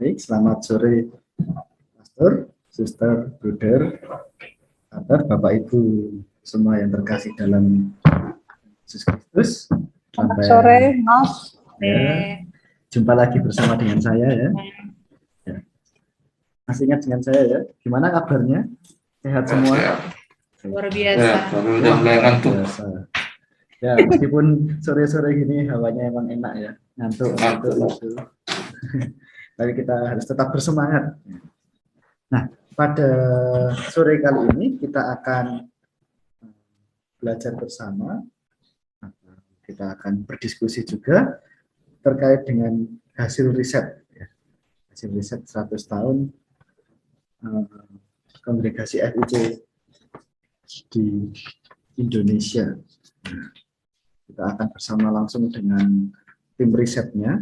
Baik, selamat sore Pastor, Suster, Bruder, Bapak Ibu semua yang terkasih dalam Yesus Kristus. Selamat sore, Mas. Ya, jumpa lagi bersama dengan saya ya. Masih ingat dengan saya ya? Gimana kabarnya? Sehat semua? Luar biasa. Luar biasa. Ya, meskipun sore-sore gini hawanya emang enak ya, ngantuk gitu. Tapi kita harus tetap bersemangat. Nah, pada sore kali ini kita akan belajar bersama. Kita akan berdiskusi juga terkait dengan hasil riset. Hasil riset 100 tahun kongregasi FIC di Indonesia. Kita akan bersama langsung dengan tim risetnya.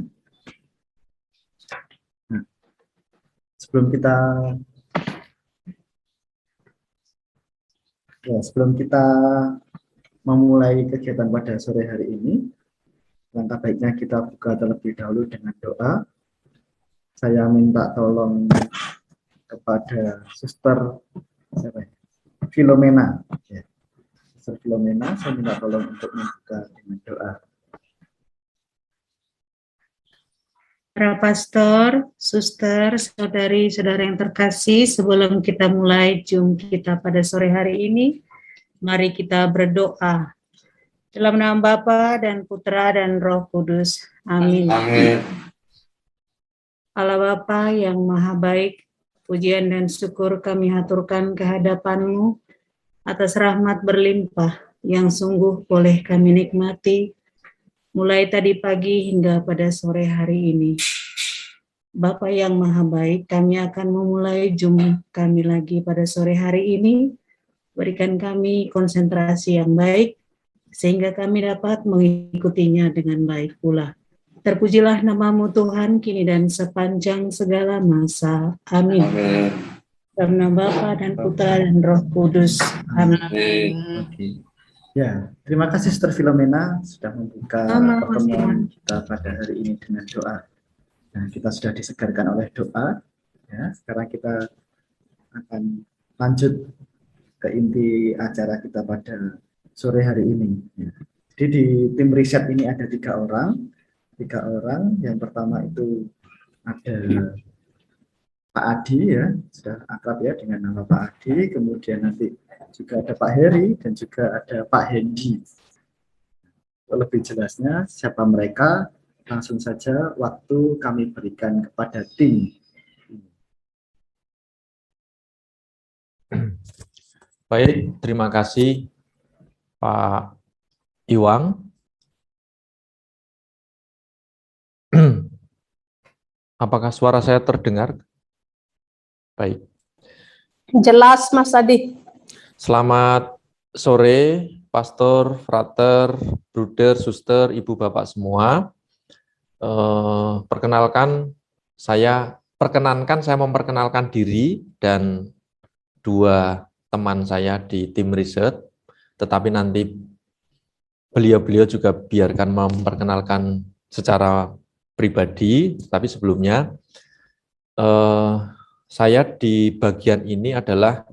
Nah, sebelum kita memulai kegiatan pada sore hari ini, langkah baiknya kita buka terlebih dahulu dengan doa. Saya minta tolong kepada Suster Filomena. Suster Filomena, saya minta tolong untuk membuka dengan doa. Para pastor, suster, saudari-saudara yang terkasih, sebelum kita mulai Zoom kita pada sore hari ini, mari kita berdoa. Dalam nama Bapa dan Putra dan Roh Kudus. Amin. Amin. Allah Bapa yang Maha Baik, pujian dan syukur kami haturkan kehadapan-Mu atas rahmat berlimpah yang sungguh boleh kami nikmati mulai tadi pagi hingga pada sore hari ini. Bapa yang Maha Baik, kami akan memulai Zoom kami lagi pada sore hari ini. Berikan kami konsentrasi yang baik, sehingga kami dapat mengikutinya dengan baik pula. Terpujilah nama-Mu Tuhan, kini dan sepanjang segala masa. Amin. Dalam nama Bapa dan Putra dan Roh Kudus. Amin. Oke. Ya, terima kasih Sister Filomena sudah membuka pertemuan kita pada hari ini dengan doa. Nah, kita sudah disegarkan oleh doa. Ya, sekarang kita akan lanjut ke inti acara kita pada sore hari ini. Ya. Jadi di tim riset ini ada tiga orang. Yang pertama itu ada Pak Adi ya, sudah akrab ya dengan nama Pak Adi. Kemudian nanti juga ada Pak Heri dan juga ada Pak Hendi. Lebih jelasnya siapa mereka, langsung saja waktu kami berikan kepada tim. Baik, terima kasih Pak Iwang. Apakah suara saya terdengar? Baik. Jelas, Mas Adi. Selamat sore, Pastor, Frater, Bruder, Suster, Ibu, Bapak semua. Perkenankan saya memperkenalkan diri dan dua teman saya di tim riset, tetapi nanti beliau juga biarkan memperkenalkan secara pribadi, tapi sebelumnya saya di bagian ini adalah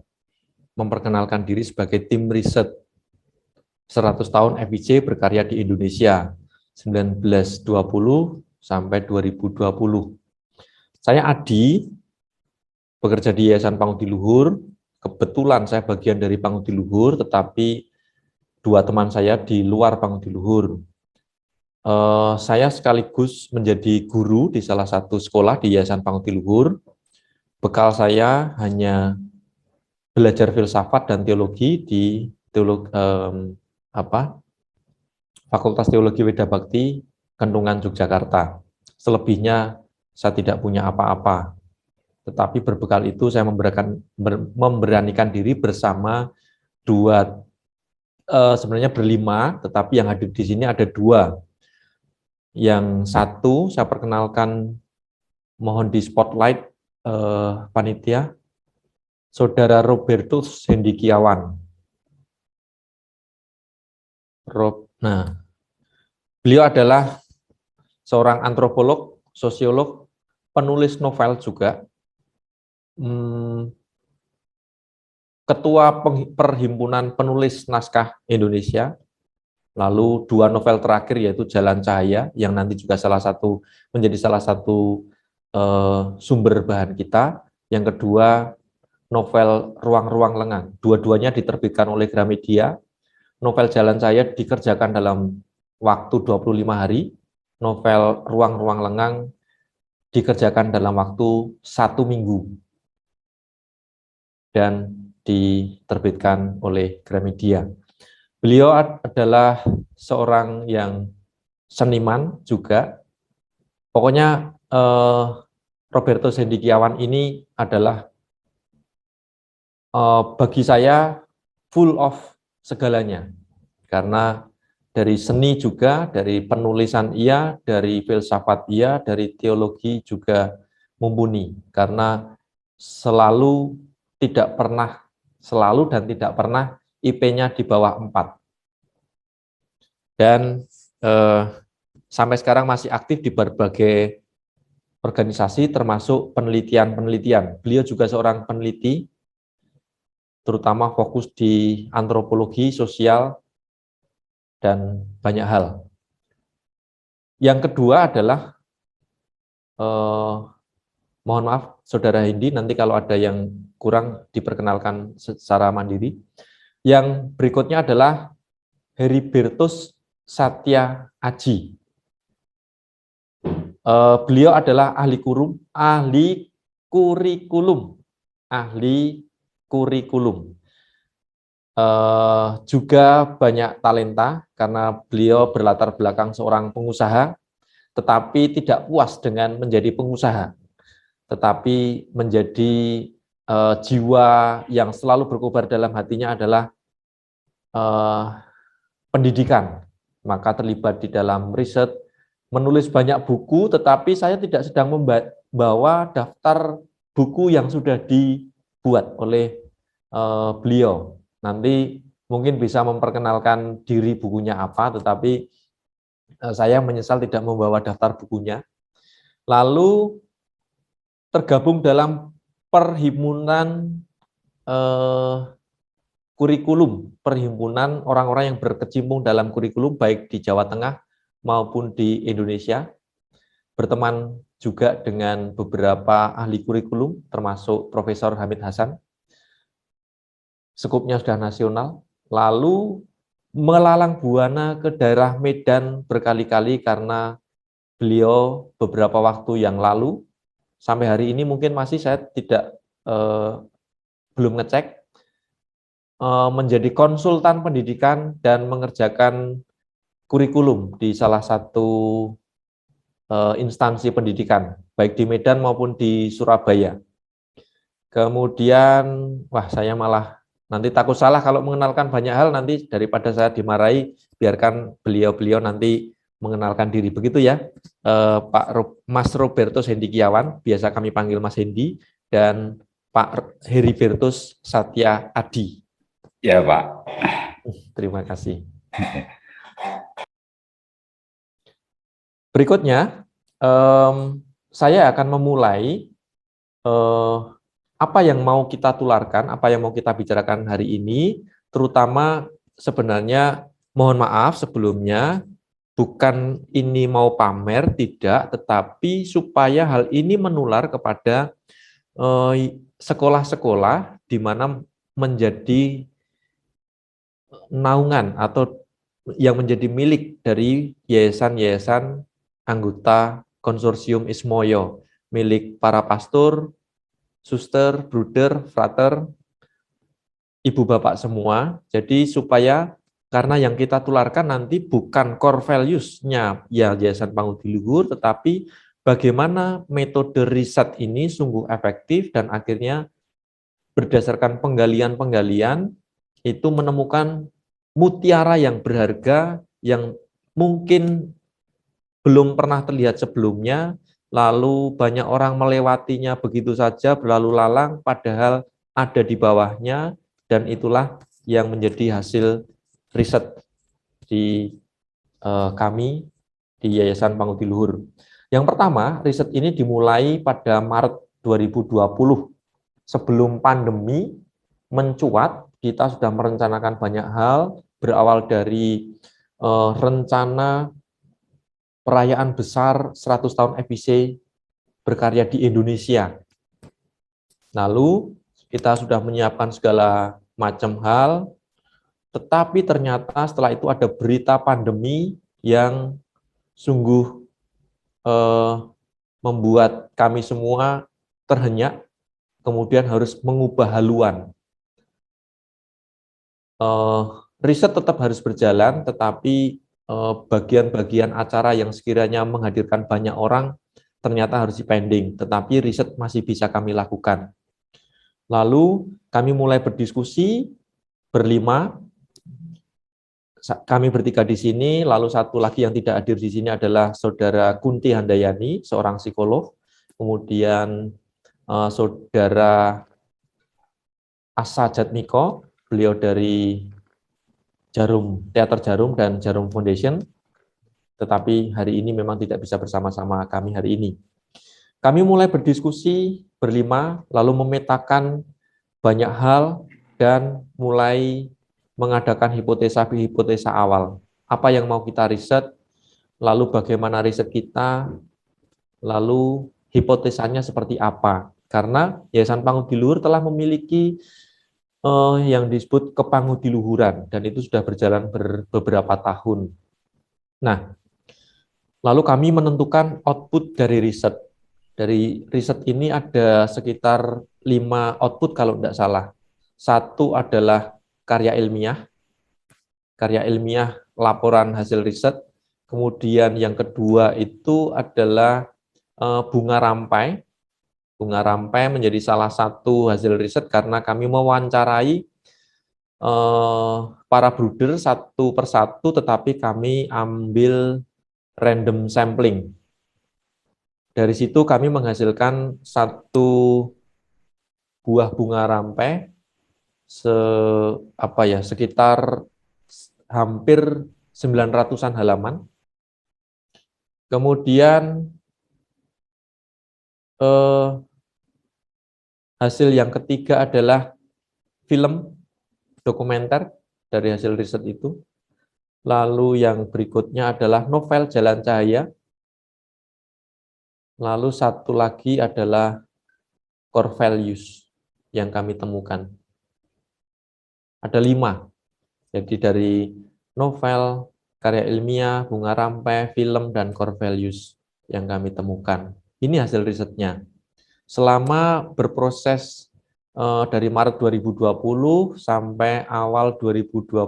memperkenalkan diri sebagai tim riset 100 tahun FIC berkarya di Indonesia 1920 sampai 2020. Saya Adi, bekerja di Yayasan Pangudi Luhur. Kebetulan saya bagian dari Pangudi Luhur, tetapi dua teman saya di luar Pangudi Luhur. Saya sekaligus menjadi guru di salah satu sekolah di Yayasan Pangudi Luhur. Bekal saya hanya belajar filsafat dan teologi di Fakultas Teologi Weda Bakti Kendungan Yogyakarta. Selebihnya saya tidak punya apa-apa. Tetapi berbekal itu saya memberanikan diri bersama sebenarnya berlima, tetapi yang hadir di sini ada dua. Yang satu saya perkenalkan, mohon di spotlight panitia, Saudara Robertus Hendikiawan. Beliau adalah seorang antropolog, sosiolog, penulis novel juga, Ketua Perhimpunan Penulis Naskah Indonesia, lalu 2 novel terakhir yaitu Jalan Cahaya yang nanti juga menjadi salah satu sumber bahan kita. Yang kedua novel Ruang-Ruang Lengang, dua-duanya diterbitkan oleh Gramedia. Novel Jalan Cahaya dikerjakan dalam waktu 25 hari, novel Ruang-Ruang Lengang dikerjakan dalam waktu 1 minggu dan diterbitkan oleh Gramedia. Beliau adalah seorang yang seniman juga. Pokoknya Roberto Cendekiawan ini adalah bagi saya full of segalanya. Karena dari seni juga, dari penulisan ia, dari filsafat ia, dari teologi juga mumpuni. Karena selalu dan tidak pernah IP-nya di bawah 4. Dan sampai sekarang masih aktif di berbagai organisasi termasuk penelitian-penelitian. Beliau juga seorang peneliti, terutama fokus di antropologi, sosial, dan banyak hal. Yang kedua adalah, mohon maaf Saudara Hendy, nanti kalau ada yang kurang diperkenalkan secara mandiri. Yang berikutnya adalah Heribertus Satya Aji. Beliau adalah ahli kurikulum. Juga banyak talenta karena beliau berlatar belakang seorang pengusaha, tetapi tidak puas dengan menjadi pengusaha, tetapi menjadi jiwa yang selalu berkobar dalam hatinya adalah pendidikan. Maka terlibat di dalam riset, menulis banyak buku, tetapi saya tidak sedang membawa daftar buku yang sudah dibuat oleh beliau. Nanti mungkin bisa memperkenalkan diri bukunya apa, tetapi saya menyesal tidak membawa daftar bukunya. Lalu tergabung dalam perhimpunan kurikulum, perhimpunan orang-orang yang berkecimpung dalam kurikulum baik di Jawa Tengah maupun di Indonesia. Berteman juga dengan beberapa ahli kurikulum termasuk Profesor Hamid Hasan. Skupnya sudah nasional. Lalu melalang buana ke daerah Medan berkali-kali karena beliau beberapa waktu yang lalu, sampai hari ini mungkin masih saya belum ngecek, menjadi konsultan pendidikan dan mengerjakan kurikulum di salah satu instansi pendidikan, baik di Medan maupun di Surabaya. Kemudian, saya malah nanti takut salah kalau mengenalkan banyak hal, nanti daripada saya dimarahi, biarkan beliau-beliau nanti mengenalkan diri. Begitu ya, Mas Roberto Cendekiawan, biasa kami panggil Mas Hendy, dan Pak Heribertus Satya Adi. Ya, Pak. Terima kasih. Berikutnya, saya akan memulai apa yang mau kita tularkan, apa yang mau kita bicarakan hari ini, terutama sebenarnya mohon maaf sebelumnya, bukan ini mau pamer, tidak, tetapi supaya hal ini menular kepada sekolah-sekolah di mana menjadi naungan atau yang menjadi milik dari yayasan-yayasan anggota konsorsium Ismoyo, milik para pastor, suster, bruder, frater, ibu bapak semua. Jadi supaya, karena yang kita tularkan nanti bukan core values-nya ya Yayasan Pangudi Luhur, tetapi bagaimana metode riset ini sungguh efektif dan akhirnya berdasarkan penggalian-penggalian itu menemukan mutiara yang berharga yang mungkin belum pernah terlihat sebelumnya, lalu banyak orang melewatinya begitu saja berlalu lalang, padahal ada di bawahnya, dan itulah yang menjadi hasil riset di kami di Yayasan Pangudi Luhur. Yang pertama, riset ini dimulai pada Maret 2020. Sebelum pandemi mencuat, kita sudah merencanakan banyak hal, berawal dari rencana perayaan besar 100 tahun FIC berkarya di Indonesia. Lalu kita sudah menyiapkan segala macam hal, tetapi ternyata setelah itu ada berita pandemi yang sungguh membuat kami semua terhenyak, kemudian harus mengubah haluan. Riset tetap harus berjalan, tetapi bagian-bagian acara yang sekiranya menghadirkan banyak orang ternyata harus dipending, tetapi riset masih bisa kami lakukan. Lalu kami mulai berdiskusi berlima, kami bertiga di sini, lalu satu lagi yang tidak hadir di sini adalah Saudara Kunti Handayani, seorang psikolog, kemudian Saudara Asa Jatmiko, beliau dari Teater Jarum dan Jarum Foundation, tetapi hari ini memang tidak bisa bersama-sama kami hari ini. Kami mulai berdiskusi berlima, lalu memetakan banyak hal dan mulai mengadakan hipotesa-hipotesa awal. Apa yang mau kita riset, lalu bagaimana riset kita, lalu hipotesanya seperti apa. Karena Yayasan Pangudiluhur telah memiliki yang disebut kepangudiluhuran, dan itu sudah berjalan beberapa tahun. Nah, lalu kami menentukan output dari riset. Dari riset ini ada sekitar 5 output kalau tidak salah. Satu adalah karya ilmiah laporan hasil riset. Kemudian yang kedua itu adalah bunga rampai. Bunga rampai menjadi salah satu hasil riset karena kami mewawancarai para brooder satu persatu, tetapi kami ambil random sampling. Dari situ kami menghasilkan satu buah bunga rampai sekitar hampir 900-an halaman. Kemudian hasil yang ketiga adalah film dokumenter dari hasil riset itu. Lalu yang berikutnya adalah novel Jalan Cahaya. Lalu satu lagi adalah core values yang kami temukan. Ada 5. Jadi dari novel, karya ilmiah, bunga rampai, film, dan core values yang kami temukan. Ini hasil risetnya. Selama berproses dari Maret 2020 sampai awal 2021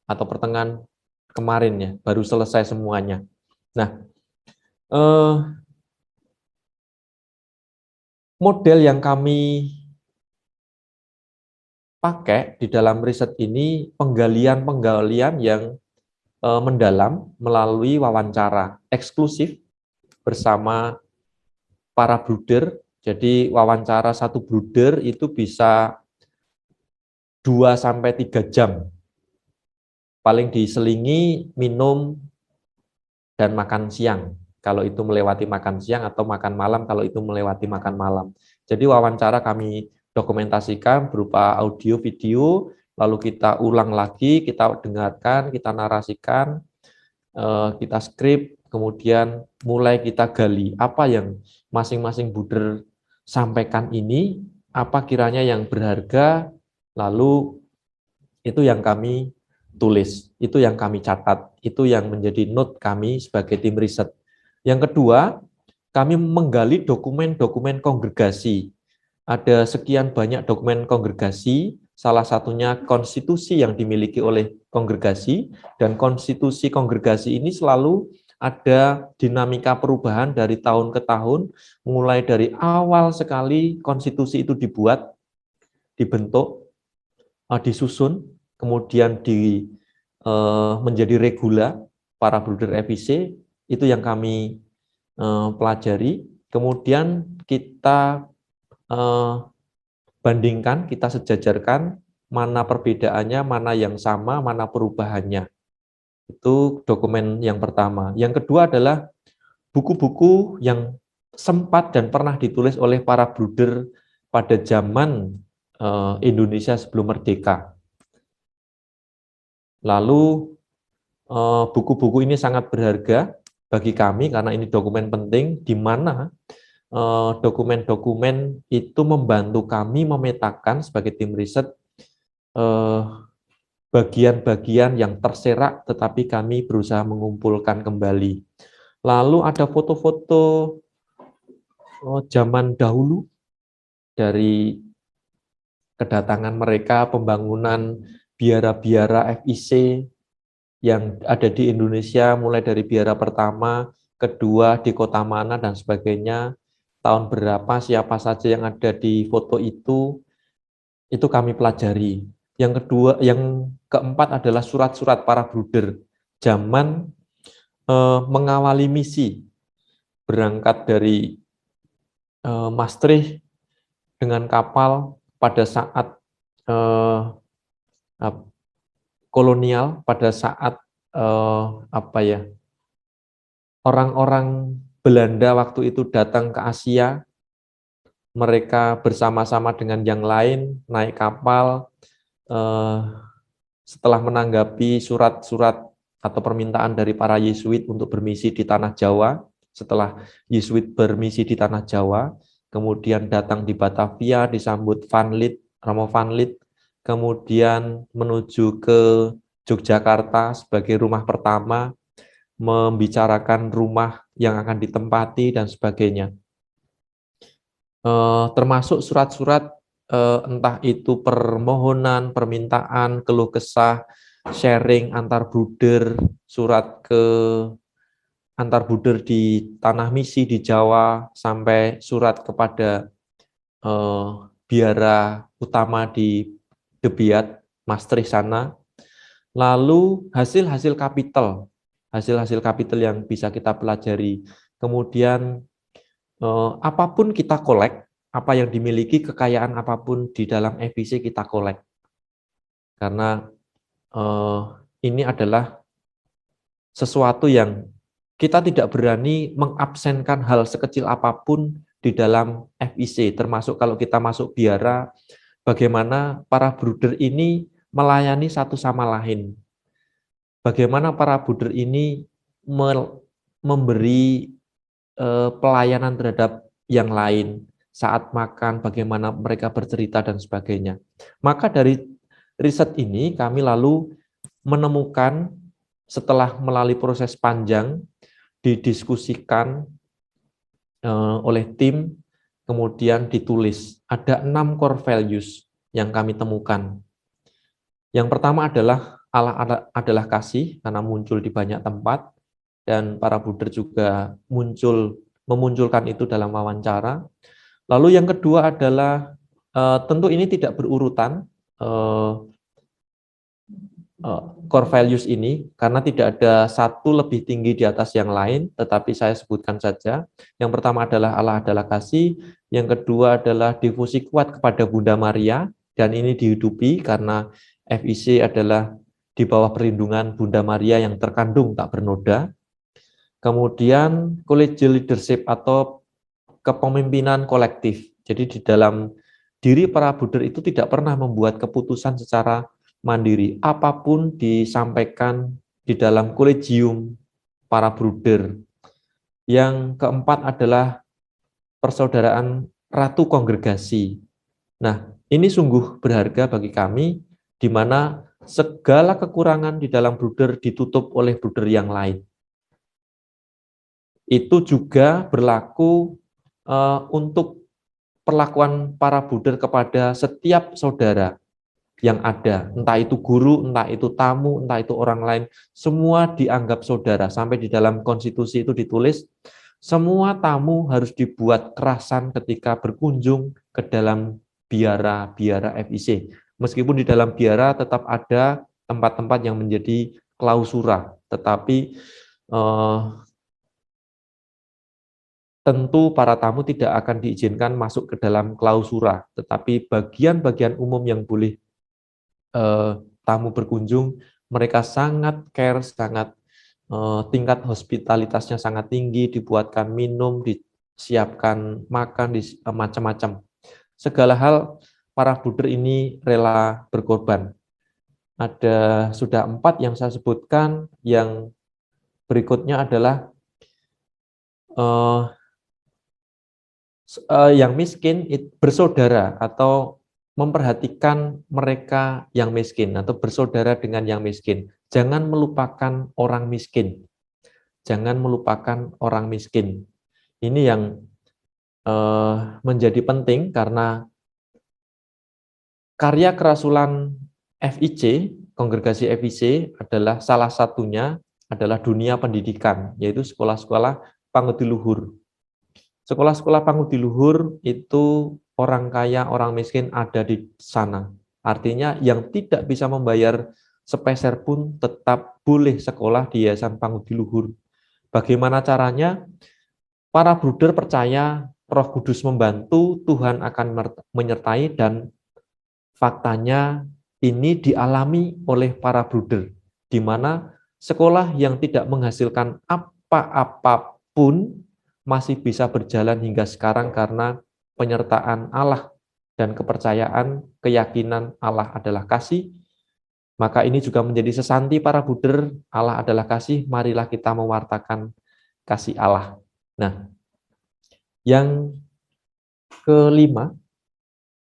atau pertengahan kemarin ya, baru selesai semuanya. Nah, model yang kami pakai di dalam riset ini penggalian yang mendalam melalui wawancara eksklusif bersama para brooder. Jadi wawancara satu brooder itu bisa 2-3 jam. Paling diselingi minum dan makan siang, kalau itu melewati makan siang, atau makan malam kalau itu melewati makan malam. Jadi wawancara kami dokumentasikan berupa audio, video, lalu kita ulang lagi, kita dengarkan, kita narasikan, kita skrip, kemudian mulai kita gali apa yang masing-masing brooder sampaikan ini, apa kiranya yang berharga, lalu itu yang kami tulis, itu yang kami catat, itu yang menjadi note kami sebagai tim riset. Yang kedua, kami menggali dokumen-dokumen kongregasi. Ada sekian banyak dokumen kongregasi, salah satunya konstitusi yang dimiliki oleh kongregasi, dan konstitusi kongregasi ini selalu ada dinamika perubahan dari tahun ke tahun, mulai dari awal sekali konstitusi itu dibuat, dibentuk, disusun, kemudian menjadi regula para brooder FIC, itu yang kami pelajari. Kemudian kita bandingkan, kita sejajarkan mana perbedaannya, mana yang sama, mana perubahannya. Itu dokumen yang pertama. Yang kedua adalah buku-buku yang sempat dan pernah ditulis oleh para bruder pada zaman Indonesia sebelum merdeka. Lalu buku-buku ini sangat berharga bagi kami karena ini dokumen penting di mana dokumen-dokumen itu membantu kami memetakan sebagai tim riset bagian-bagian yang terserak tetapi kami berusaha mengumpulkan kembali. Lalu ada foto-foto zaman dahulu dari kedatangan mereka, pembangunan biara-biara FIC yang ada di Indonesia, mulai dari biara pertama, kedua, di kota mana, dan sebagainya, tahun berapa, siapa saja yang ada di foto itu kami pelajari. Yang kedua, yang keempat adalah surat-surat para bruder, zaman mengawali misi, berangkat dari Maastricht dengan kapal pada saat kolonial, pada saat orang-orang Belanda waktu itu datang ke Asia, mereka bersama-sama dengan yang lain naik kapal. Setelah menanggapi surat-surat atau permintaan dari para Yesuit untuk bermisi di tanah Jawa, setelah Yesuit bermisi di tanah Jawa, kemudian datang di Batavia, disambut Romo Van Lith, kemudian menuju ke Yogyakarta sebagai rumah pertama, membicarakan rumah yang akan ditempati dan sebagainya. Termasuk surat-surat entah itu permohonan, permintaan, keluh kesah, sharing antar bruder, surat ke antar bruder di tanah misi di Jawa, sampai surat kepada biara utama di Debiat, Maastricht sana. Lalu hasil-hasil kapital yang bisa kita pelajari. Kemudian apapun kita kolek, apa yang dimiliki, kekayaan apapun di dalam FIC kita kolek. Karena ini adalah sesuatu yang kita tidak berani mengabsenkan hal sekecil apapun di dalam FIC, termasuk kalau kita masuk biara, bagaimana para bruder ini melayani satu sama lain. Bagaimana para bruder ini memberi pelayanan terhadap yang lain, saat makan, bagaimana mereka bercerita dan sebagainya. Maka dari riset ini kami lalu menemukan, setelah melalui proses panjang, didiskusikan oleh tim, kemudian ditulis. Ada 6 core values yang kami temukan. Yang pertama adalah Allah adalah kasih, karena muncul di banyak tempat, dan para bruder juga memunculkan itu dalam wawancara. Lalu yang kedua adalah, tentu ini tidak berurutan, core values ini, karena tidak ada satu lebih tinggi di atas yang lain, tetapi saya sebutkan saja. Yang pertama adalah Allah adalah kasih, yang kedua adalah devosi kuat kepada Bunda Maria, dan ini dihidupi karena FIC adalah di bawah perlindungan Bunda Maria yang terkandung tak bernoda. Kemudian collegial leadership atau kepemimpinan kolektif. Jadi di dalam diri para bruder itu tidak pernah membuat keputusan secara mandiri. Apapun disampaikan di dalam kolegium para bruder. Yang keempat adalah persaudaraan ratu kongregasi. Nah, ini sungguh berharga bagi kami, di mana segala kekurangan di dalam bruder ditutup oleh bruder yang lain. Itu juga berlaku untuk perlakuan para bruder kepada setiap saudara yang ada, entah itu guru, entah itu tamu, entah itu orang lain, semua dianggap saudara. Sampai di dalam konstitusi itu ditulis, semua tamu harus dibuat kerasan ketika berkunjung ke dalam biara-biara FIC. Meskipun di dalam biara tetap ada tempat-tempat yang menjadi klausura, tetapi tentu para tamu tidak akan diizinkan masuk ke dalam klausura, tetapi bagian-bagian umum yang boleh tamu berkunjung Mereka sangat care, sangat tingkat hospitalitasnya sangat tinggi, dibuatkan minum, disiapkan makan, macam-macam. Segala hal para bruder ini rela berkorban. Ada sudah 4 yang saya sebutkan, yang berikutnya adalah yang miskin bersaudara atau memperhatikan mereka yang miskin atau bersaudara dengan yang miskin. Jangan melupakan orang miskin. Jangan melupakan orang miskin. Ini yang menjadi penting karena karya kerasulan FIC, kongregasi FIC adalah salah satunya adalah dunia pendidikan, yaitu sekolah-sekolah pangudi-luhur. Sekolah-sekolah pangudi-luhur itu orang kaya, orang miskin ada di sana. Artinya yang tidak bisa membayar sepeser pun tetap boleh sekolah di yayasan pangudi-luhur. Bagaimana caranya? Para bruder percaya Roh Kudus membantu, Tuhan akan menyertai, dan faktanya ini dialami oleh para bruder, di mana sekolah yang tidak menghasilkan apa-apapun masih bisa berjalan hingga sekarang karena penyertaan Allah dan kepercayaan, keyakinan Allah adalah kasih. Maka ini juga menjadi sesanti para bruder, Allah adalah kasih, marilah kita mewartakan kasih Allah. Nah, yang kelima,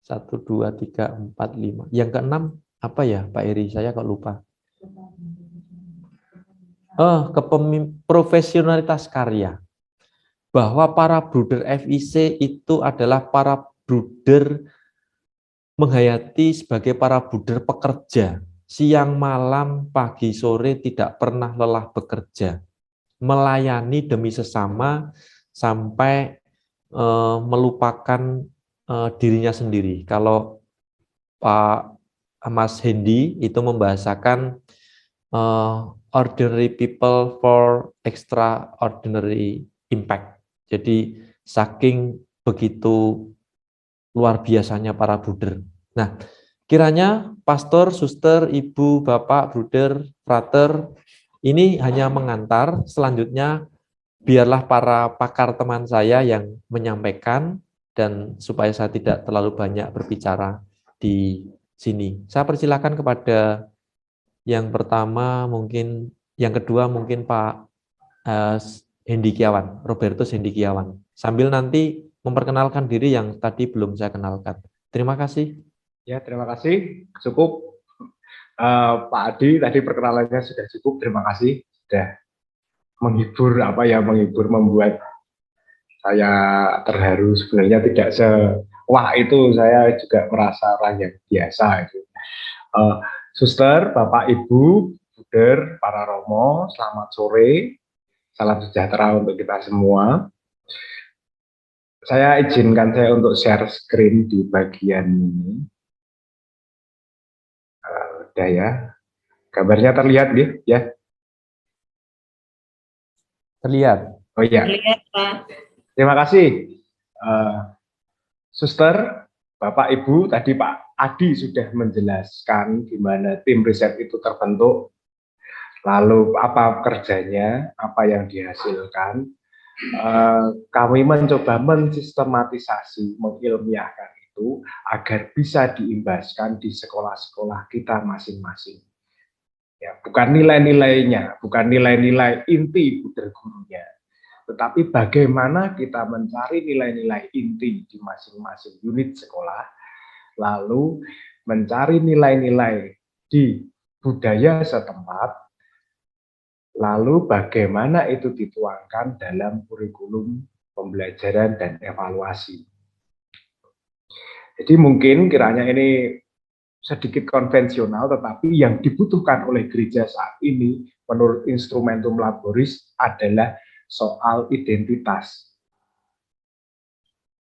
1, 2, 3, 4, 5. Yang keenam, apa ya Pak Eri? Saya kok lupa. Profesionalitas karya. Bahwa para bruder FIC itu adalah para bruder menghayati sebagai para bruder pekerja. Siang, malam, pagi, sore tidak pernah lelah bekerja. Melayani demi sesama sampai melupakan dirinya sendiri. Kalau Pak Mas Hendy itu membahasakan ordinary people for extraordinary impact. Jadi saking begitu luar biasanya para bruder. Nah, kiranya pastor, suster, ibu, bapak, bruder, frater, ini hanya mengantar. Selanjutnya biarlah para pakar teman saya yang menyampaikan, dan supaya saya tidak terlalu banyak berbicara di sini. Saya persilakan kepada yang pertama, mungkin yang kedua mungkin Pak Hendikiawan, Robertus Hendikiawan. Sambil nanti memperkenalkan diri yang tadi belum saya kenalkan. Terima kasih. Ya, terima kasih. Cukup. Pak Adi tadi perkenalannya sudah cukup. Terima kasih sudah menghibur, membuat saya terharu. Sebenarnya tidak wah itu, saya juga merasa orang yang biasa itu. Suster, Bapak, Ibu, bruder, para romo, selamat sore, salam sejahtera untuk kita semua. Saya izinkan saya untuk share screen di bagian ini. Udah ya, gambarnya terlihat gitu ya? Terlihat. Oh iya. Terlihat, Pak. Terima kasih, Suster, Bapak, Ibu. Tadi Pak Adi sudah menjelaskan gimana tim riset itu terbentuk, lalu apa kerjanya, apa yang dihasilkan. Kami mencoba mensistematisasi, mengilmiahkan itu agar bisa diimbaskan di sekolah-sekolah kita masing-masing. Ya, bukan nilai-nilainya, bukan nilai-nilai inti bruder gurunya, tetapi bagaimana kita mencari nilai-nilai inti di masing-masing unit sekolah, lalu mencari nilai-nilai di budaya setempat, lalu bagaimana itu dituangkan dalam kurikulum pembelajaran dan evaluasi. Jadi mungkin kiranya ini sedikit konvensional, tetapi yang dibutuhkan oleh gereja saat ini menurut Instrumentum Laboris adalah soal identitas.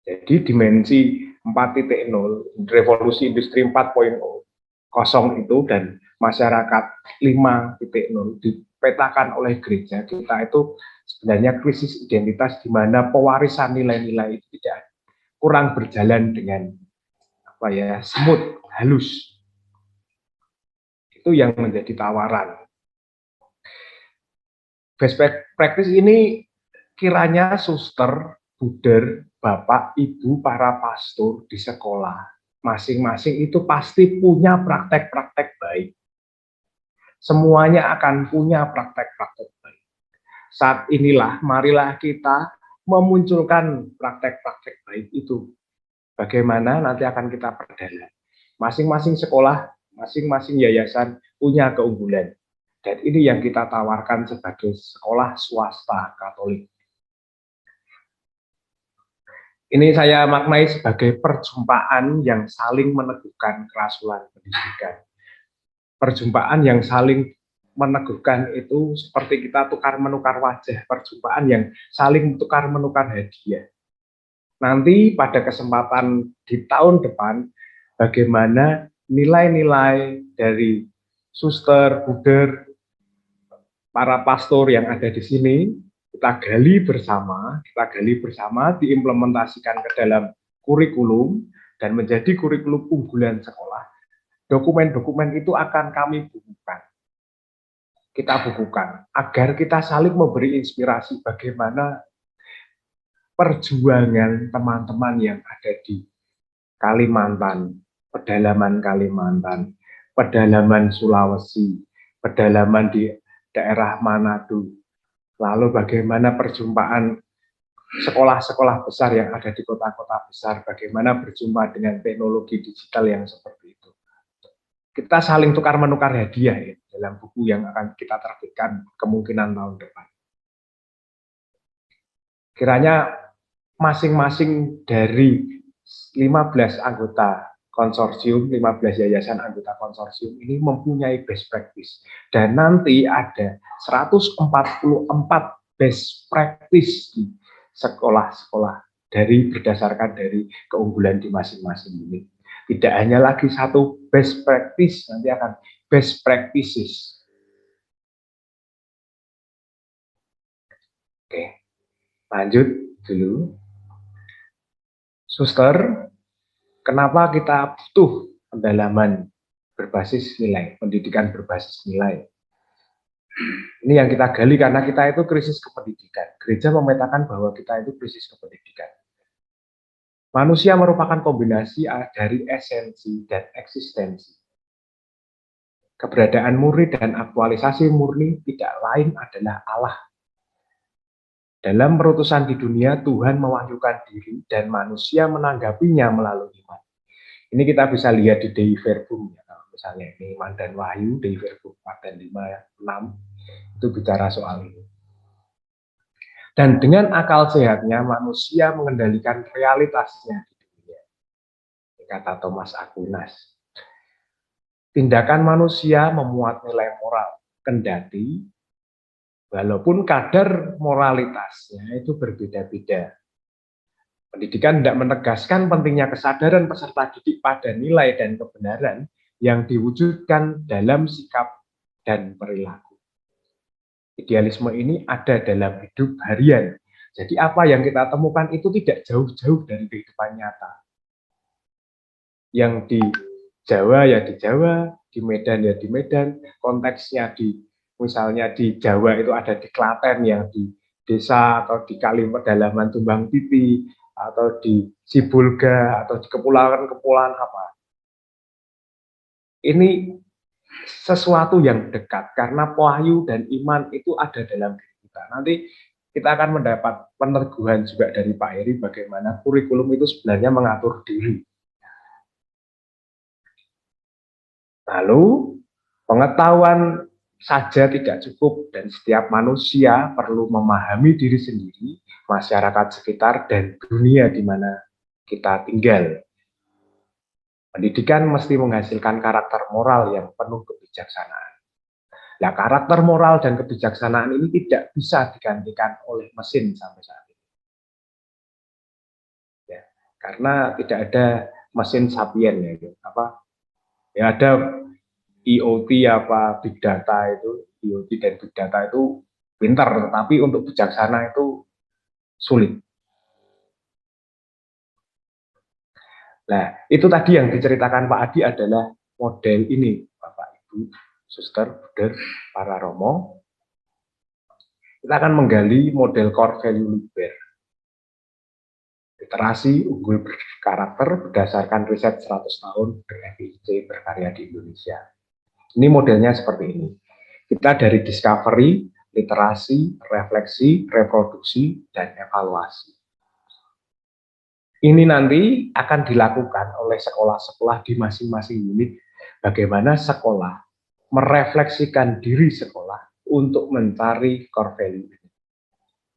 Jadi dimensi 4.0, revolusi industri 4.0 itu dan masyarakat 5.0 dipetakan oleh gereja kita, itu sebenarnya krisis identitas di mana pewarisan nilai-nilai itu tidak kurang berjalan dengan smooth, halus. Itu yang menjadi tawaran. Best practice ini kiranya suster, buder, bapak, ibu, para pastor di sekolah masing-masing itu pasti punya praktek-praktek baik. Semuanya akan punya praktek-praktek baik. Saat inilah marilah kita memunculkan praktek-praktek baik itu. Bagaimana nanti akan kita perdalam. Masing-masing sekolah, masing-masing yayasan punya keunggulan. Dan ini yang kita tawarkan sebagai sekolah swasta Katolik. Ini saya maknai sebagai perjumpaan yang saling meneguhkan kerasulan pendidikan. Perjumpaan yang saling meneguhkan itu seperti kita tukar-menukar wajah, perjumpaan yang saling tukar-menukar hadiah. Nanti pada kesempatan di tahun depan, bagaimana nilai-nilai dari suster, buder, para pastor yang ada di sini, kita gali bersama, diimplementasikan ke dalam kurikulum, dan menjadi kurikulum unggulan sekolah. Dokumen-dokumen itu akan kami bukukan. Kita bukukan, agar kita saling memberi inspirasi bagaimana perjuangan teman-teman yang ada di Kalimantan, pedalaman Kalimantan, pedalaman Sulawesi, pedalaman di daerah Manado, lalu bagaimana perjumpaan sekolah-sekolah besar yang ada di kota-kota besar, bagaimana berjumpa dengan teknologi digital yang seperti itu. Kita saling tukar-menukar hadiah ya, dalam buku yang akan kita terbitkan kemungkinan tahun depan. Kiranya masing-masing dari 15 anggota konsorsium, 15 yayasan anggota konsorsium ini mempunyai best practice. Dan nanti ada 144 best practice di sekolah-sekolah berdasarkan dari keunggulan di masing-masing ini. Tidak hanya lagi satu best practice, nanti akan best practices. Oke, lanjut dulu. Suster, kenapa kita butuh pendalaman berbasis nilai, pendidikan berbasis nilai? Ini yang kita gali karena kita itu krisis kependidikan. Gereja memetakan bahwa kita itu krisis kependidikan. Manusia merupakan kombinasi dari esensi dan eksistensi. Keberadaan murni dan aktualisasi murni tidak lain adalah Allah. Dalam perutusan di dunia, Tuhan mewahyukan diri dan manusia menanggapinya melalui iman. Ini kita bisa lihat di Dei Verbum, ya. Misalnya ini Iman dan Wahyu, Dei Verbum 4 dan 5, 6, itu bicara soal ini. Dan dengan akal sehatnya, manusia mengendalikan realitasnya di dunia. Kata Thomas Aquinas. Tindakan manusia memuat nilai moral, kendati walaupun kadar moralitasnya itu berbeda-beda. Pendidikan tidak menegaskan pentingnya kesadaran peserta didik pada nilai dan kebenaran yang diwujudkan dalam sikap dan perilaku. Idealisme ini ada dalam hidup harian. Jadi apa yang kita temukan itu tidak jauh-jauh dari kehidupan nyata. Yang di Jawa ya di Jawa, di Medan ya di Medan, konteksnya misalnya di Jawa itu ada di Klaten yang di desa atau di Pedalaman Tumbang Titi atau di Sibulga atau di kepulauan-kepulauan apa. Ini sesuatu yang dekat karena wahyu dan iman itu ada dalam diri kita. Nanti kita akan mendapat peneguhan juga dari Pak Heri bagaimana kurikulum itu sebenarnya mengatur diri. Lalu pengetahuan saja tidak cukup dan setiap manusia perlu memahami diri sendiri, masyarakat sekitar, dan dunia di mana kita tinggal. Pendidikan mesti menghasilkan karakter moral yang penuh kebijaksanaan. Nah, karakter moral dan kebijaksanaan ini tidak bisa digantikan oleh mesin sampai saat ini. Ya, karena tidak ada mesin sapien ya, ya ada IoT big data itu, IoT dan big data itu pintar, tetapi untuk bijaksana itu sulit. Nah, itu tadi yang diceritakan Pak Adi adalah model ini, Bapak Ibu. suster, Buder, para romo, kita akan menggali model core value Liber. Literasi unggul berkarakter berdasarkan riset 100 tahun ber-FIC berkarya di Indonesia. Ini modelnya seperti ini. Kita dari discovery, literasi, refleksi, reproduksi, dan evaluasi. Ini nanti akan dilakukan oleh sekolah-sekolah di masing-masing unit, bagaimana sekolah merefleksikan diri sekolah untuk mencari core value.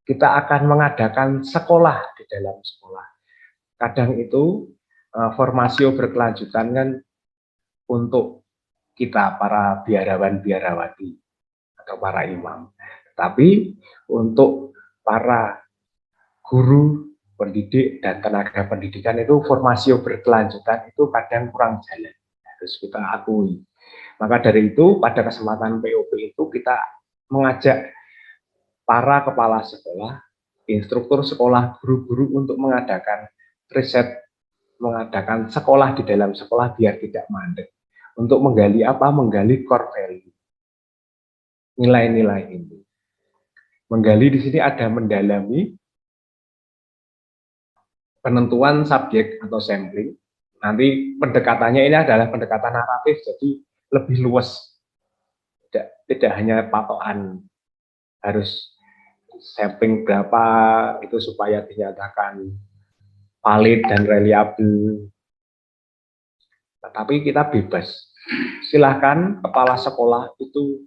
Kita akan mengadakan sekolah di dalam sekolah. Kadang itu formasio berkelanjutan kan untuk kita para biarawan-biarawati atau para imam. Tapi untuk para guru, pendidik, dan tenaga pendidikan itu formasio berkelanjutan itu kadang kurang jalan. Harus kita akui. Maka dari itu pada kesempatan POP itu kita mengajak para kepala sekolah, instruktur sekolah, guru-guru untuk mengadakan riset, mengadakan sekolah di dalam sekolah biar tidak mandek. Untuk menggali apa? Menggali core value. Nilai-nilai ini. Menggali di sini ada mendalami penentuan subjek atau sampling. Nanti pendekatannya ini adalah pendekatan naratif, jadi lebih luas. Tidak hanya patokan harus sampling berapa itu supaya dinyatakan valid dan reliable. Tetapi kita bebas. Silahkan kepala sekolah itu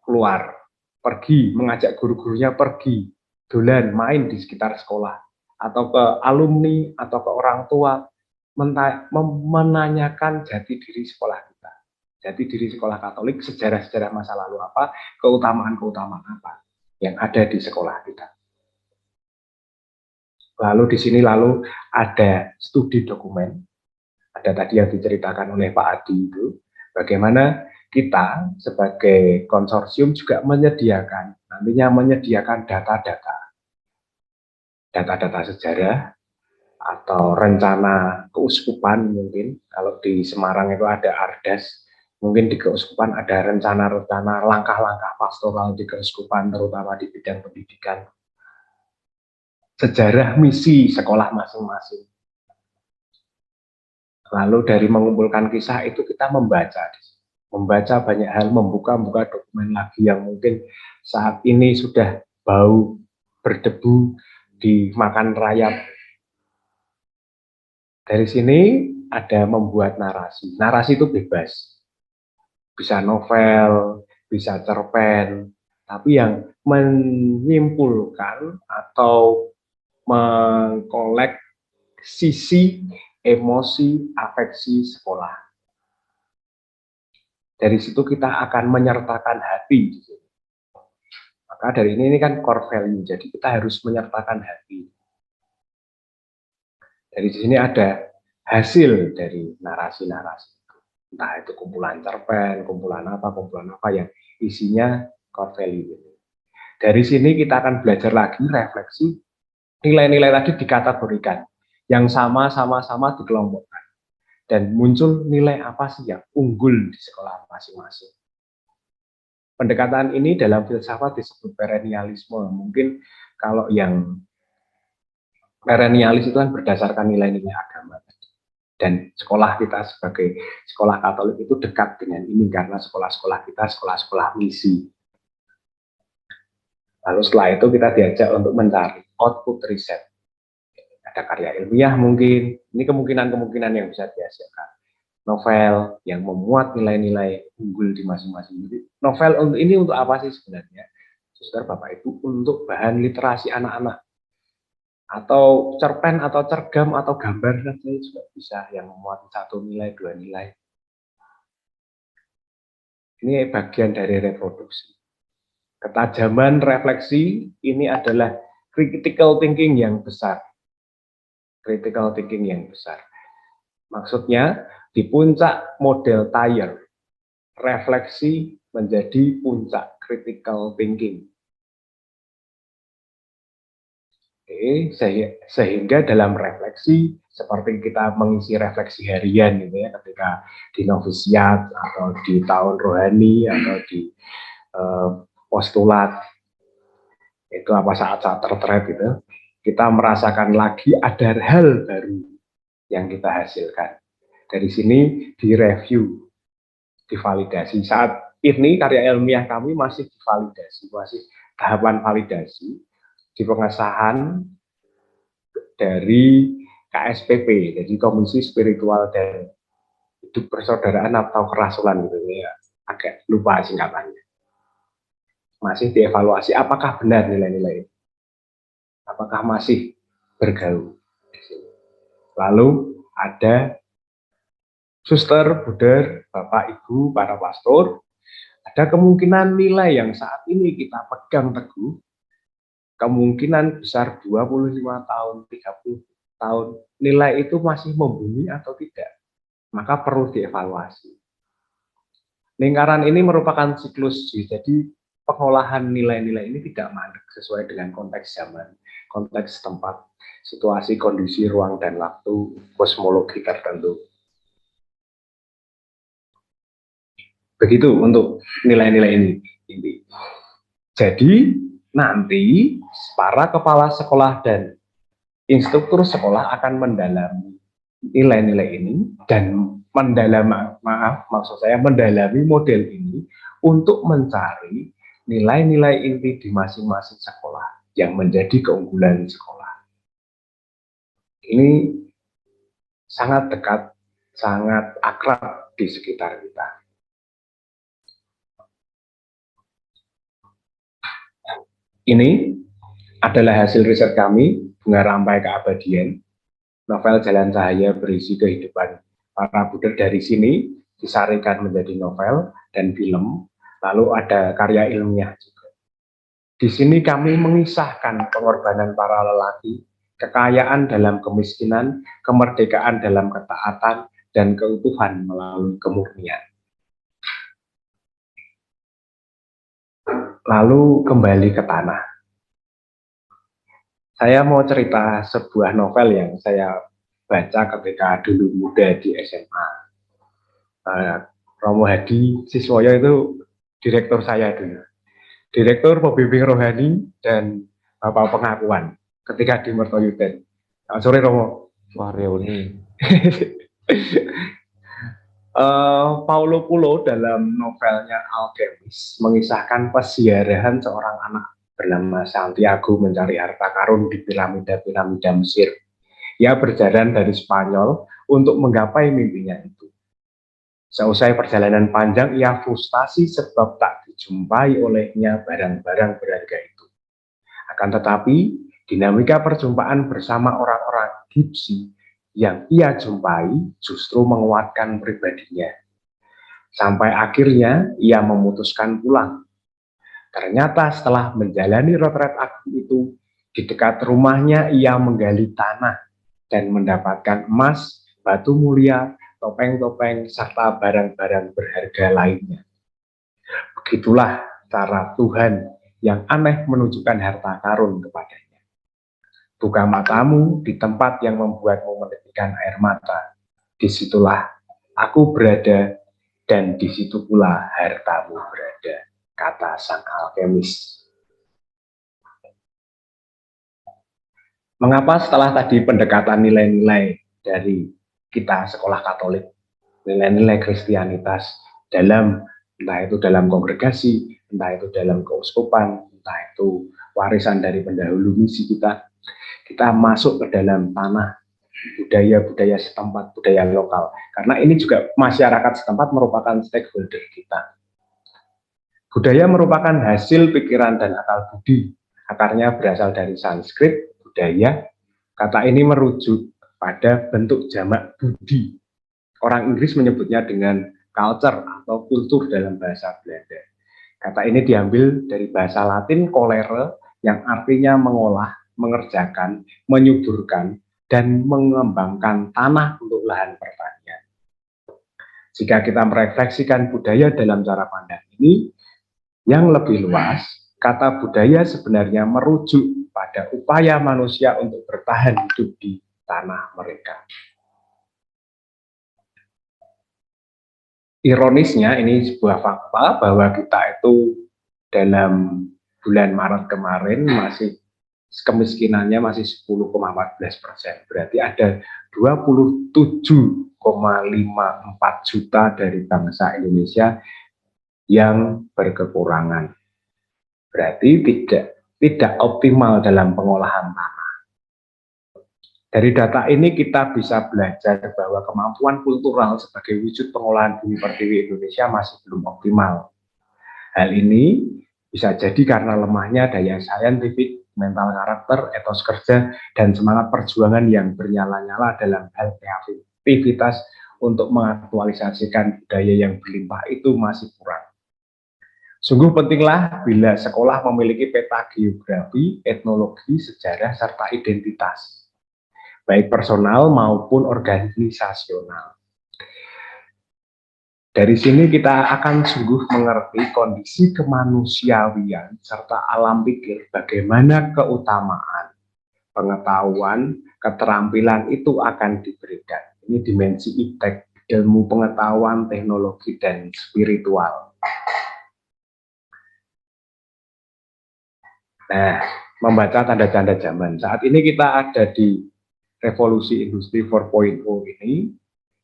keluar, pergi, mengajak guru-gurunya pergi, dolan, main di sekitar sekolah, atau ke alumni, atau ke orang tua, menanyakan jati diri sekolah kita. Jati diri sekolah Katolik, sejarah-sejarah masa lalu apa, keutamaan-keutamaan apa yang ada di sekolah kita. Lalu di sini ada studi dokumen, ada tadi yang diceritakan oleh Pak Adi itu, bagaimana kita sebagai konsorsium juga menyediakan data-data sejarah atau rencana keuskupan. Mungkin kalau di Semarang itu ada Ardas, mungkin di keuskupan ada rencana-rencana langkah-langkah pastoral di keuskupan, terutama di bidang pendidikan. Sejarah misi sekolah masing-masing. Lalu dari mengumpulkan kisah itu kita membaca banyak hal, membuka dokumen lagi yang mungkin saat ini sudah bau, berdebu, dimakan rayap. Dari sini ada membuat narasi. Narasi itu bebas. Bisa novel, bisa cerpen, tapi yang menyimpulkan atau mengkolek sisi emosi, afeksi sekolah. Dari situ kita akan menyertakan hati. Maka dari ini kan core value, jadi kita harus menyertakan hati. Dari sini ada hasil dari narasi-narasi. Entah itu kumpulan cerpen, kumpulan apa yang isinya core value ini. Dari sini kita akan belajar lagi, refleksi, nilai-nilai tadi dikategorikan, yang sama-sama dikelompokkan, dan muncul nilai apa sih yang unggul di sekolah masing-masing. Pendekatan ini dalam filsafat disebut perennialisme. Mungkin kalau yang perennialis itu kan berdasarkan nilai-nilai agama. Dan sekolah kita sebagai sekolah Katolik itu dekat dengan ini karena sekolah-sekolah kita sekolah-sekolah misi. Lalu setelah itu kita diajak untuk mencari output riset. Ada karya ilmiah mungkin, ini kemungkinan yang bisa dihasilkan. Novel yang memuat nilai-nilai unggul di masing-masing. Novel ini untuk apa sih sebenarnya? Saudara Bapak Ibu, untuk bahan literasi anak-anak. Atau cerpen, atau cergam, atau gambar saja juga bisa yang memuat 1 nilai, 2 nilai. Ini bagian dari reproduksi. Ketajaman refleksi ini adalah critical thinking yang besar. Critical thinking yang besar. Maksudnya, di puncak model Thayer, refleksi menjadi puncak critical thinking. Sehingga dalam refleksi seperti kita mengisi refleksi harian gitu ya, ketika di novisiat atau di tahun rohani atau di postulat itu apa saat-saat tertera gitu, kita merasakan lagi ada hal baru yang kita hasilkan. Dari sini direview, divalidasi. Saat ini karya ilmiah kami masih divalidasi, masih tahapan validasi di pengesahan dari KSPP, jadi Komisi Spiritual dan Hidup Persaudaraan atau Kerasulan gitu ya, agak lupa singkatannya. Masih dievaluasi apakah benar nilai-nilai ini, apakah masih bergaul. Lalu ada suster, buder, bapak, ibu, para pastor, ada kemungkinan nilai yang saat ini kita pegang teguh, kemungkinan besar 25 tahun, 30 tahun, nilai itu masih membumi atau tidak, maka perlu dievaluasi. Lingkaran ini merupakan siklus, jadi pengolahan nilai-nilai ini tidak mandek sesuai dengan konteks zaman, konteks tempat, situasi, kondisi, ruang, dan waktu, kosmologi tertentu. Begitu untuk nilai-nilai ini. Jadi nanti para kepala sekolah dan instruktur sekolah akan mendalami nilai-nilai ini dan mendalami model ini untuk mencari nilai-nilai inti di masing-masing sekolah yang menjadi keunggulan sekolah. Ini sangat dekat, sangat akrab di sekitar kita. Ini adalah hasil riset kami, Bunga Rampai Keabadian, novel Jalan Cahaya berisi kehidupan para budak. Dari sini disarikan menjadi novel dan film, lalu ada karya ilmiah juga. Di sini kami mengisahkan pengorbanan para lelaki, kekayaan dalam kemiskinan, kemerdekaan dalam ketaatan, dan keutuhan melalui kemurnian. Lalu kembali ke tanah. Saya mau cerita sebuah novel yang saya baca ketika dulu muda di SMA. Romo Hadi Siswoyo itu direktur saya dulu. Direktur pembimbing rohani dan Bapak Pengakuan ketika di Mertoyudan. Sore Romo. Wah, reuni. Paulo Coelho dalam novelnya Alkemis mengisahkan peziarahan seorang anak bernama Santiago mencari harta karun di piramida-piramida Mesir. Ia berjalan dari Spanyol untuk menggapai mimpinya itu. Seusai perjalanan panjang, ia frustasi sebab tak dijumpai olehnya barang-barang berharga itu. Akan tetapi, dinamika perjumpaan bersama orang-orang Gipsi yang ia jumpai justru menguatkan pribadinya. Sampai akhirnya ia memutuskan pulang. Ternyata setelah menjalani retret agung itu, di dekat rumahnya ia menggali tanah dan mendapatkan emas, batu mulia, topeng-topeng, serta barang-barang berharga lainnya. Begitulah cara Tuhan yang aneh menunjukkan harta karun kepadanya. Buka matamu di tempat yang membuatmu menitikkan air mata. Disitulah aku berada dan disitu pula hartamu berada, kata sang alkemis. Mengapa setelah tadi pendekatan nilai-nilai dari kita sekolah Katolik, nilai-nilai Kristianitas dalam, entah itu dalam kongregasi, entah itu dalam keuskupan, entah itu warisan dari pendahulu misi kita masuk ke dalam tanah budaya-budaya setempat, budaya lokal. Karena ini juga masyarakat setempat merupakan stakeholder kita. Budaya merupakan hasil pikiran dan akal budi. Akarnya berasal dari Sanskrit, budaya. Kata ini merujuk pada bentuk jamak budi. Orang Inggris menyebutnya dengan culture atau kultur dalam bahasa Belanda. Kata ini diambil dari bahasa Latin colere yang artinya mengolah, mengerjakan, menyuburkan, dan mengembangkan tanah untuk lahan pertanian. Jika kita merefleksikan budaya dalam cara pandang ini, yang lebih luas, kata budaya sebenarnya merujuk pada pada upaya manusia untuk bertahan hidup di tanah mereka. Ironisnya, ini sebuah fakta bahwa kita itu dalam bulan Maret kemarin masih kemiskinannya masih 10,14%. Berarti ada 27,54 juta dari bangsa Indonesia yang berkekurangan. Berarti tidak optimal dalam pengolahan tanah. Dari data ini kita bisa belajar bahwa kemampuan kultural sebagai wujud pengolahan bumi pertiwi Indonesia masih belum optimal. Hal ini bisa jadi karena lemahnya daya saintifik, mental karakter, etos kerja, dan semangat perjuangan yang bernyala-nyala dalam hal kreativitas untuk mengaktualisasikan budaya yang berlimpah itu masih kurang. Sungguh pentinglah bila sekolah memiliki peta geografi, etnologi, sejarah, serta identitas, baik personal maupun organisasional. Dari sini kita akan sungguh mengerti kondisi kemanusiawian serta alam pikir, bagaimana keutamaan, pengetahuan, keterampilan itu akan diberikan. Ini dimensi iptek, ilmu pengetahuan, teknologi, dan spiritual. Nah, membaca tanda-tanda zaman. Saat ini kita ada di revolusi industri 4.0 ini,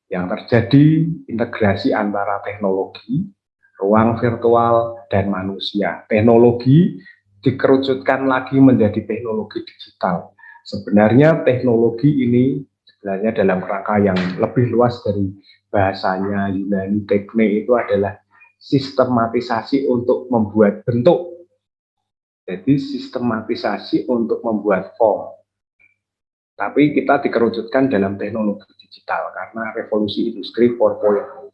yang terjadi integrasi antara teknologi, ruang virtual, dan manusia. Teknologi dikerucutkan lagi menjadi teknologi digital. Sebenarnya teknologi ini sebenarnya dalam rangka yang lebih luas dari bahasanya Yunani tekne itu adalah sistematisasi untuk membuat bentuk. Jadi sistematisasi untuk membuat form. Tapi kita dikerucutkan dalam teknologi digital karena revolusi industri 4.0.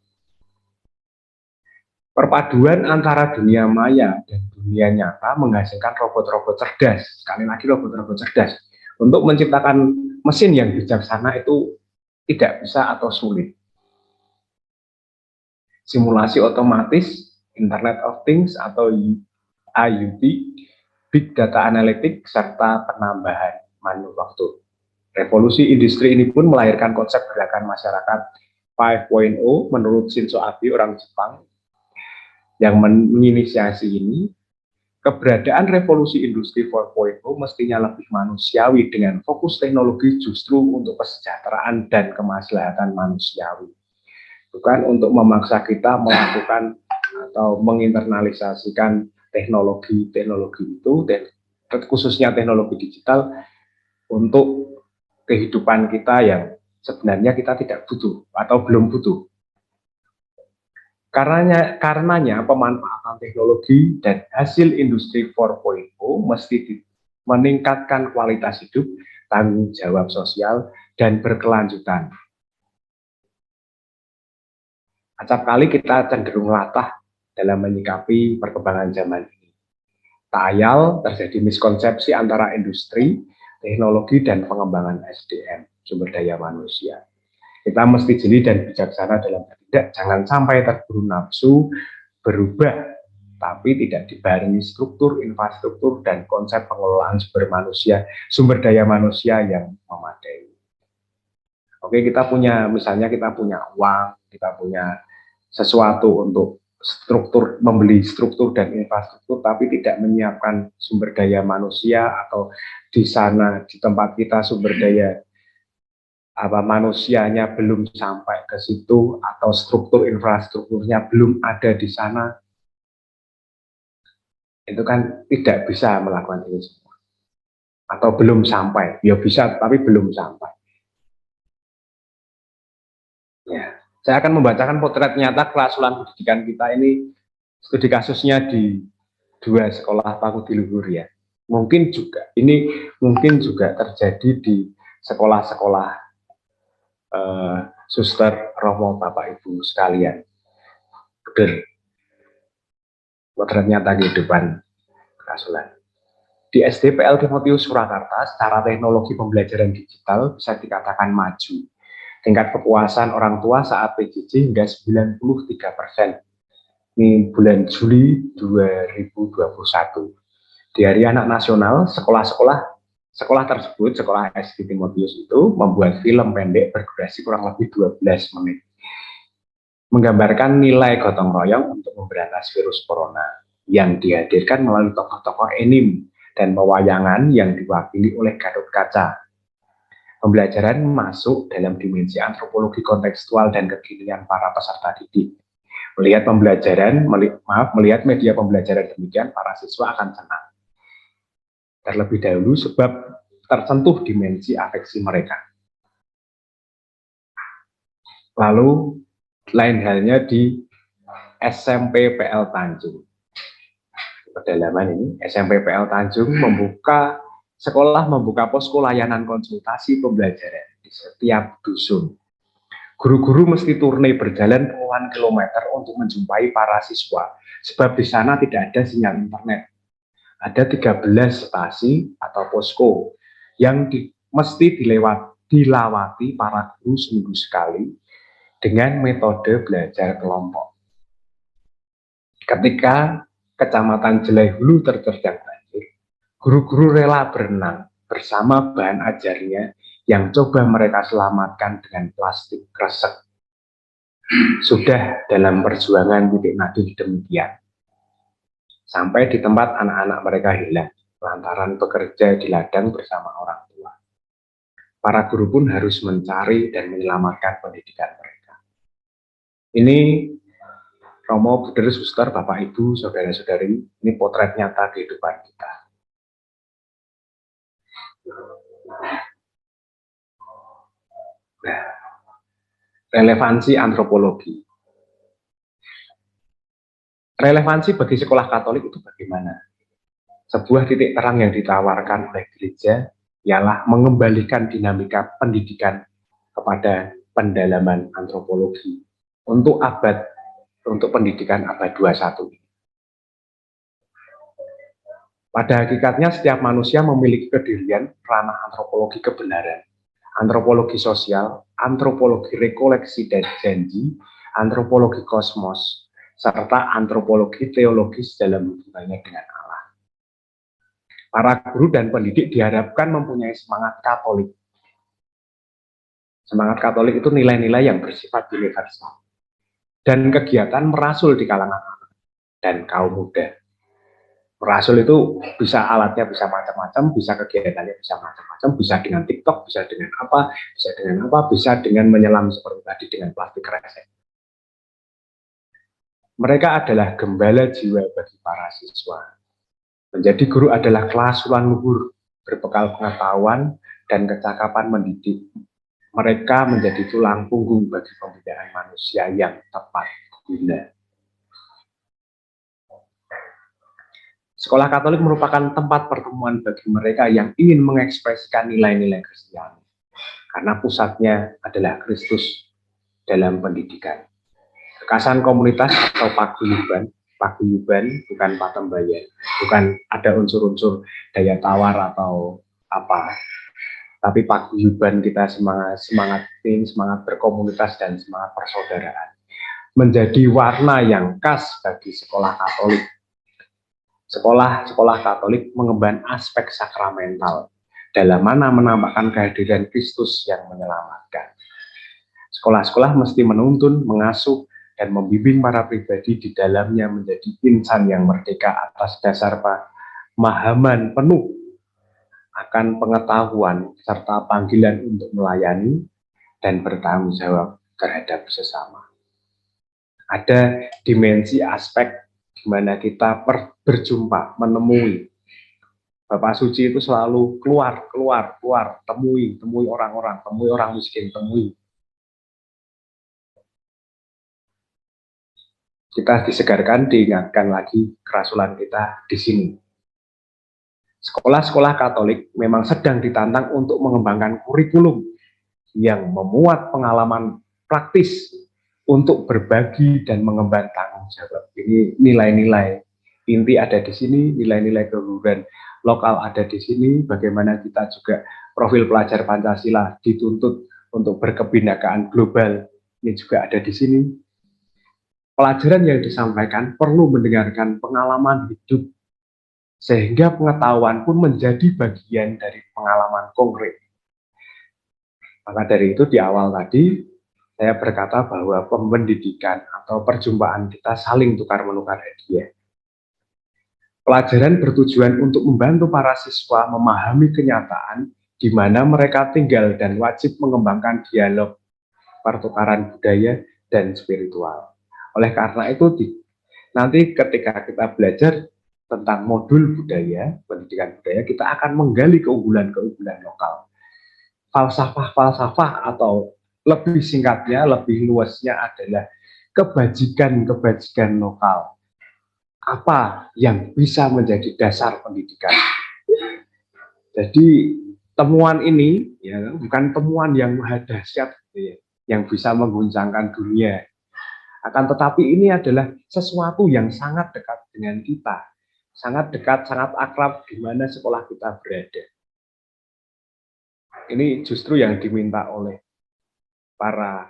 Perpaduan antara dunia maya dan dunia nyata menghasilkan robot-robot cerdas. Sekali lagi robot-robot cerdas. Untuk menciptakan mesin yang bijaksana itu tidak bisa atau sulit. Simulasi otomatis, Internet of Things atau IoT, Big Data Analytics, serta penambahan manufaktur. Revolusi industri ini pun melahirkan konsep gerakan masyarakat 5.0 menurut Shinzo Abe, orang Jepang, yang menginisiasi ini. Keberadaan revolusi industri 4.0 mestinya lebih manusiawi dengan fokus teknologi justru untuk kesejahteraan dan kemaslahatan manusiawi. Bukan untuk memaksa kita melakukan atau menginternalisasikan teknologi itu, dan khususnya teknologi digital, untuk kehidupan kita yang sebenarnya kita tidak butuh atau belum butuh. Karenanya pemanfaatan teknologi dan hasil industri 4.0 mesti meningkatkan kualitas hidup, tanggung jawab sosial, dan berkelanjutan. Acap kali kita cenderung latah dalam menyikapi perkembangan zaman ini. Tak ayal terjadi miskonsepsi antara industri, teknologi, dan pengembangan SDM, sumber daya manusia. Kita mesti jeli dan bijaksana dalam bertindak, jangan sampai terburu nafsu, berubah, tapi tidak dibarengi struktur, infrastruktur, dan konsep pengelolaan sumber daya manusia yang memadai. Oke, kita punya, misalnya kita punya uang, kita punya sesuatu untuk struktur, membeli struktur dan infrastruktur, tapi tidak menyiapkan sumber daya manusia, atau di sana, di tempat kita sumber daya manusianya belum sampai ke situ, atau struktur infrastrukturnya belum ada di sana, itu kan tidak bisa melakukan ini semua, atau belum sampai. Ya bisa, tapi belum sampai. Ya, saya akan membacakan potret nyata kerasulan pendidikan kita ini, studi kasusnya di 2 sekolah Paku di Luhur ya. Mungkin juga terjadi di sekolah-sekolah suster, romo, bapak, ibu sekalian. Betul. Potret nyata kehidupan kerasulan. Di SD PL Timotius Surakarta, secara teknologi pembelajaran digital bisa dikatakan maju. Tingkat kepuasan orang tua saat PJJ hingga 93%. Ini bulan Juli 2021. Di Hari Anak Nasional, sekolah-sekolah Sekolah tersebut, sekolah SD Timotius itu membuat film pendek berdurasi kurang lebih 12 menit. Menggambarkan nilai gotong royong untuk memberantas virus corona yang dihadirkan melalui tokoh-tokoh anime dan pewayangan yang diwakili oleh Gatot Kaca. Pembelajaran masuk dalam dimensi antropologi kontekstual dan kekinian para peserta didik. Melihat media pembelajaran demikian, para siswa akan senang. Terlebih dahulu sebab tersentuh dimensi afeksi mereka. Lalu lain halnya di SMP PL Tanjung. Pedalaman ini, SMP PL Tanjung sekolah membuka posko layanan konsultasi pembelajaran di setiap dusun. Guru-guru mesti turne berjalan puluhan kilometer untuk menjumpai para siswa, sebab di sana tidak ada sinyal internet. Ada 13 stasi atau posko yang mesti dilawati para guru seminggu sekali dengan metode belajar kelompok. Ketika Kecamatan Jelai Hulu terterjang banjir, guru-guru rela berenang bersama bahan ajarnya yang coba mereka selamatkan dengan plastik kresek. Sudah dalam perjuangan titik nadi demikian. Sampai di tempat anak-anak mereka hilang, lantaran bekerja di ladang bersama orang tua. Para guru pun harus mencari dan menyelamatkan pendidikan mereka. Ini Romo, Buder, Suster, Bapak, Ibu, Saudara-saudari, ini potret nyata kehidupan kita. Nah, relevansi antropologi. Relevansi bagi sekolah Katolik itu bagaimana? Sebuah titik terang yang ditawarkan oleh gereja ialah mengembalikan dinamika pendidikan kepada pendalaman antropologi untuk pendidikan abad 21. Pada hakikatnya setiap manusia memiliki kedirian ranah antropologi kebenaran, antropologi sosial, antropologi rekoleksi dan janji, antropologi kosmos, serta antropologi teologis dalam hubungannya dengan Allah. Para guru dan pendidik diharapkan mempunyai semangat Katolik. Semangat Katolik itu nilai-nilai yang bersifat universal. Dan kegiatan merasul di kalangan anak dan kaum muda. Merasul itu bisa alatnya bisa macam-macam, bisa kegiatannya bisa macam-macam, bisa dengan TikTok, bisa dengan apa, bisa dengan menyelam seperti tadi dengan plastik kresek. Mereka adalah gembala jiwa bagi para siswa. Menjadi guru adalah kelasuan luhur, berbekal pengetahuan dan kecakapan mendidik. Mereka menjadi tulang punggung bagi pembinaan manusia yang tepat guna. Sekolah Katolik merupakan tempat pertemuan bagi mereka yang ingin mengekspresikan nilai-nilai Kristiani. Karena pusatnya adalah Kristus dalam pendidikan. Kekasan komunitas atau paguyuban bukan patembayan, bukan ada unsur-unsur daya tawar atau apa, tapi paguyuban kita semangat berkomunitas dan semangat persaudaraan menjadi warna yang khas bagi sekolah Katolik. Sekolah Katolik mengemban aspek sakramental dalam mana menampakkan kehadiran Kristus yang menyelamatkan. Sekolah-sekolah mesti menuntun, mengasuh, dan membimbing para pribadi di dalamnya menjadi insan yang merdeka atas dasar pemahaman penuh akan pengetahuan serta panggilan untuk melayani dan bertanggung jawab terhadap sesama. Ada dimensi aspek di mana kita berjumpa, menemui. Bapak Suci itu selalu keluar, temui orang-orang, temui orang miskin, temui. Kita disegarkan, diingatkan lagi kerasulan kita di sini. Sekolah-sekolah Katolik memang sedang ditantang untuk mengembangkan kurikulum yang memuat pengalaman praktis untuk berbagi dan mengemban tanggung jawab. Ini nilai-nilai inti ada di sini, nilai-nilai keluhuran lokal ada di sini, bagaimana kita juga profil pelajar Pancasila dituntut untuk berkebinekaan global, ini juga ada di sini. Pelajaran yang disampaikan perlu mendengarkan pengalaman hidup sehingga pengetahuan pun menjadi bagian dari pengalaman konkret. Maka dari itu di awal tadi saya berkata bahwa pendidikan atau perjumpaan kita saling tukar-menukar hadiah. Pelajaran bertujuan untuk membantu para siswa memahami kenyataan di mana mereka tinggal dan wajib mengembangkan dialog, pertukaran budaya, dan spiritual. Oleh karena itu, nanti ketika kita belajar tentang modul budaya, pendidikan budaya, kita akan menggali keunggulan-keunggulan lokal. Falsafah-falsafah atau lebih singkatnya, lebih luasnya adalah kebajikan-kebajikan lokal. Apa yang bisa menjadi dasar pendidikan? Jadi temuan ini ya bukan temuan yang maha dahsyat ya, yang bisa mengguncangkan dunia. Akan tetapi ini adalah sesuatu yang sangat dekat dengan kita, sangat dekat, sangat akrab di mana sekolah kita berada. Ini justru yang diminta oleh para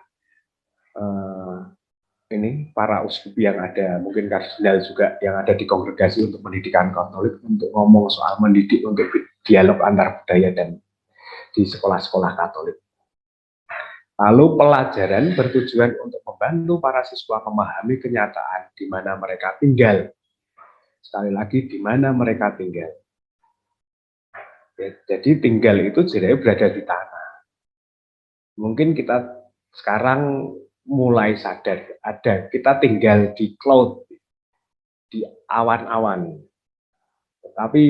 para uskup yang ada, mungkin kardinal juga yang ada di kongregasi untuk pendidikan Katolik, untuk ngomong soal mendidik untuk dialog antar budaya dan di sekolah-sekolah Katolik. Lalu pelajaran bertujuan untuk membantu para siswa memahami kenyataan di mana mereka tinggal. Sekali lagi, di mana mereka tinggal. Jadi tinggal itu jadi berada di tanah. Mungkin kita sekarang mulai sadar, kita tinggal di cloud, di awan-awan. Tetapi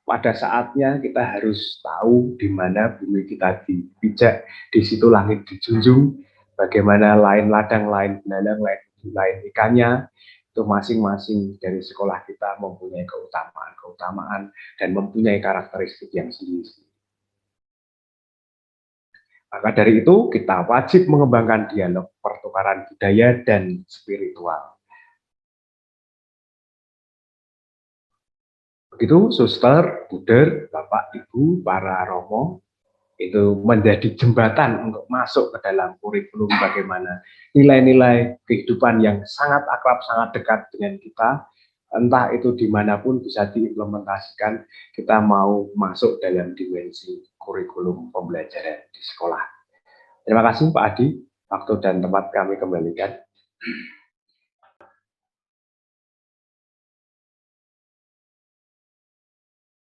pada saatnya kita harus tahu di mana bumi kita dipijak, di situ langit dijunjung, bagaimana lain ladang, lain benalang, lain ikannya, itu masing-masing dari sekolah kita mempunyai keutamaan dan mempunyai karakteristik yang sendiri. Maka dari itu kita wajib mengembangkan dialog, pertukaran budaya, dan spiritual. Begitu suster, buder, bapak, ibu, para romo, itu menjadi jembatan untuk masuk ke dalam kurikulum bagaimana nilai-nilai kehidupan yang sangat akrab, sangat dekat dengan kita, entah itu dimanapun bisa diimplementasikan, kita mau masuk dalam dimensi kurikulum pembelajaran di sekolah. Terima kasih Pak Adi, waktu dan tempat kami kembalikan.